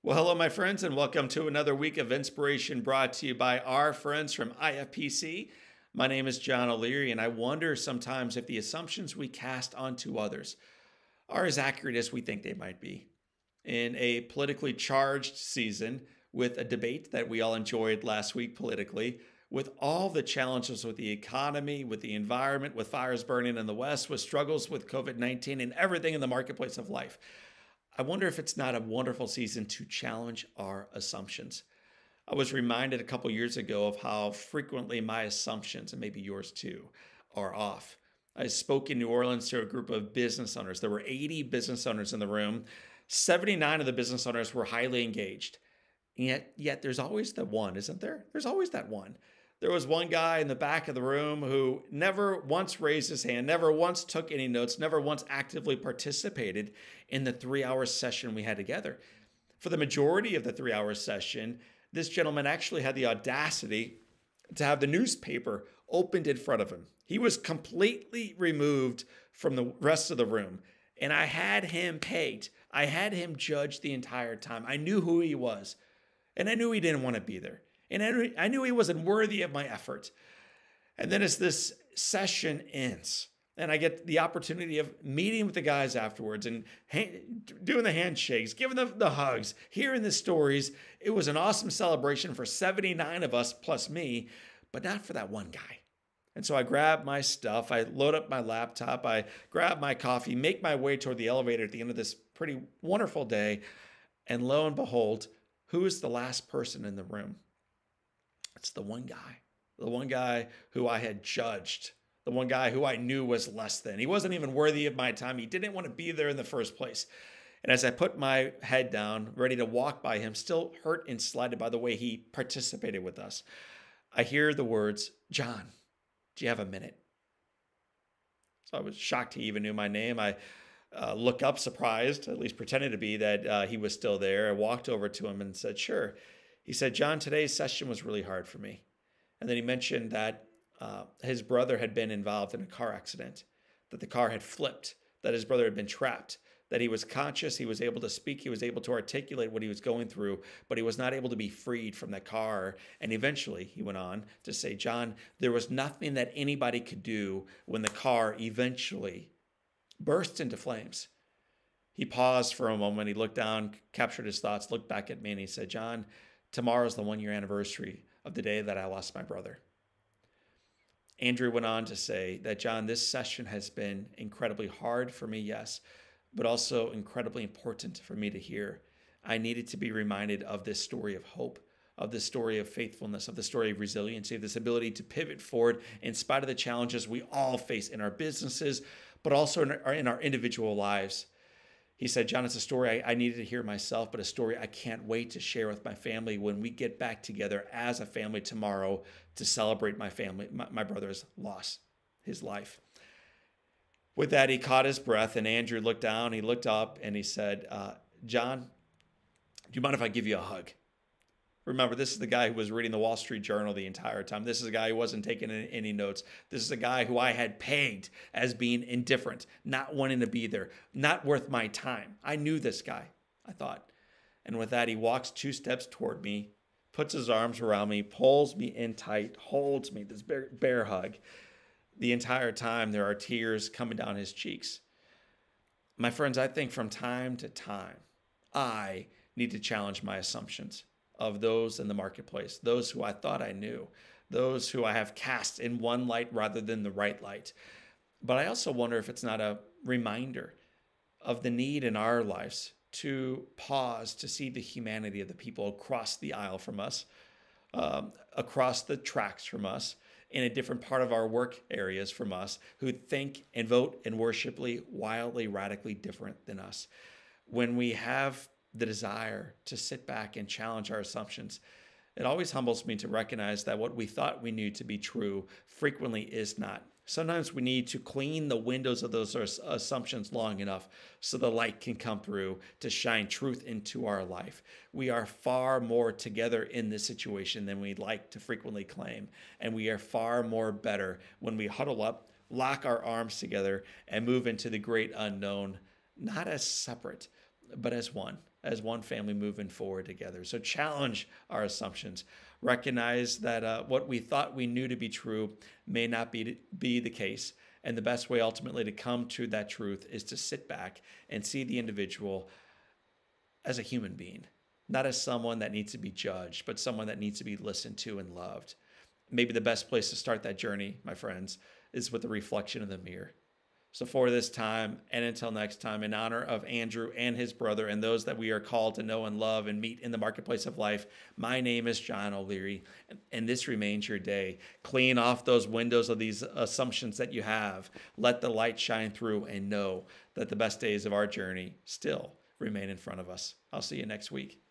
Well, hello, my friends, and welcome to another week of inspiration brought to you by our friends from IFPC. My name is John O'Leary, and I wonder sometimes if the assumptions we cast onto others are as accurate as we think they might be. In a politically charged season, with a debate that we all enjoyed last week politically, with all the challenges with the economy, with the environment, with fires burning in the West, with struggles with COVID 19, and everything in the marketplace of life. I wonder if it's not a wonderful season to challenge our assumptions. I was reminded a couple years ago of how frequently my assumptions, and maybe yours too, are off. I spoke in New Orleans to a group of business owners. There were 80 business owners in the room. 79 of the business owners were highly engaged. Yet there's always that one, isn't there? There's always that one. There was one guy in the back of the room who never once raised his hand, never once took any notes, never once actively participated in the 3 hour session we had together. For the majority of the 3 hour session, this gentleman actually had the audacity to have the newspaper opened in front of him. He was completely removed from the rest of the room. And I had him pegged. I had him judged the entire time. I knew who he was. And I knew he didn't want to be there. And I knew he wasn't worthy of my effort. And then as this session ends, and I get the opportunity of meeting with the guys afterwards and doing the handshakes, giving the hugs, hearing the stories, it was an awesome celebration for 79 of us plus me, but not for that one guy. And so I grab my stuff, I load up my laptop, I grab my coffee, make my way toward the elevator at the end of this pretty wonderful day. And lo and behold, who is the last person in the room? It's the one guy who I had judged, the one guy who I knew was less than. He wasn't even worthy of my time. He didn't want to be there in the first place. And as I put my head down, ready to walk by him, still hurt and slighted by the way he participated with us, I hear the words, "John, do you have a minute?" So I was shocked he even knew my name. I look up surprised, at least pretended to be, that he was still there. I walked over to him and said, "Sure." He said, "John, today's session was really hard for me." And then he mentioned that his brother had been involved in a car accident, that the car had flipped, that his brother had been trapped, that he was conscious, he was able to speak, he was able to articulate what he was going through, but he was not able to be freed from that car. And eventually, he went on to say, "John, there was nothing that anybody could do when the car eventually burst into flames." He paused for a moment, he looked down, captured his thoughts, looked back at me, and he said, "John, tomorrow's the 1 year anniversary of the day that I lost my brother." Andrew went on to say that, "John, this session has been incredibly hard for me, yes, but also incredibly important for me to hear. I needed to be reminded of this story of hope, of this story of faithfulness, of the story of resiliency, of this ability to pivot forward in spite of the challenges we all face in our businesses, but also in our individual lives." He said, "John, it's a story I needed to hear myself, but a story I can't wait to share with my family when we get back together as a family tomorrow to celebrate my brother's loss, his life." With that, he caught his breath, and Andrew looked down, he looked up, and he said, "John, do you mind if I give you a hug?" Remember, this is the guy who was reading the Wall Street Journal the entire time. This is a guy who wasn't taking any notes. This is a guy who I had pegged as being indifferent, not wanting to be there, not worth my time. I knew this guy, I thought. And with that, he walks 2 steps toward me, puts his arms around me, pulls me in tight, holds me, this bear hug. The entire time, there are tears coming down his cheeks. My friends, I think from time to time, I need to challenge my assumptions of those in the marketplace, those who I thought I knew, those who I have cast in one light rather than the right light. But I also wonder if it's not a reminder of the need in our lives to pause to see the humanity of the people across the aisle from us, across the tracks from us, in a different part of our work areas from us, who think and vote and worshiply wildly, radically different than us. When we have the desire to sit back and challenge our assumptions, it always humbles me to recognize that what we thought we knew to be true frequently is not. Sometimes we need to clean the windows of those assumptions long enough so the light can come through to shine truth into our life. We are far more together in this situation than we'd like to frequently claim. And we are far more better when we huddle up, lock our arms together, and move into the great unknown, not as separate, but as one family moving forward together. So challenge our assumptions. Recognize that what we thought we knew to be true may not be the case. And the best way ultimately to come to that truth is to sit back and see the individual as a human being, not as someone that needs to be judged, but someone that needs to be listened to and loved. Maybe the best place to start that journey, my friends, is with the reflection of the mirror. So for this time, and until next time, in honor of Andrew and his brother and those that we are called to know and love and meet in the marketplace of life, my name is John O'Leary, and this remains your day. Clean off those windows of these assumptions that you have. Let the light shine through and know that the best days of our journey still remain in front of us. I'll see you next week.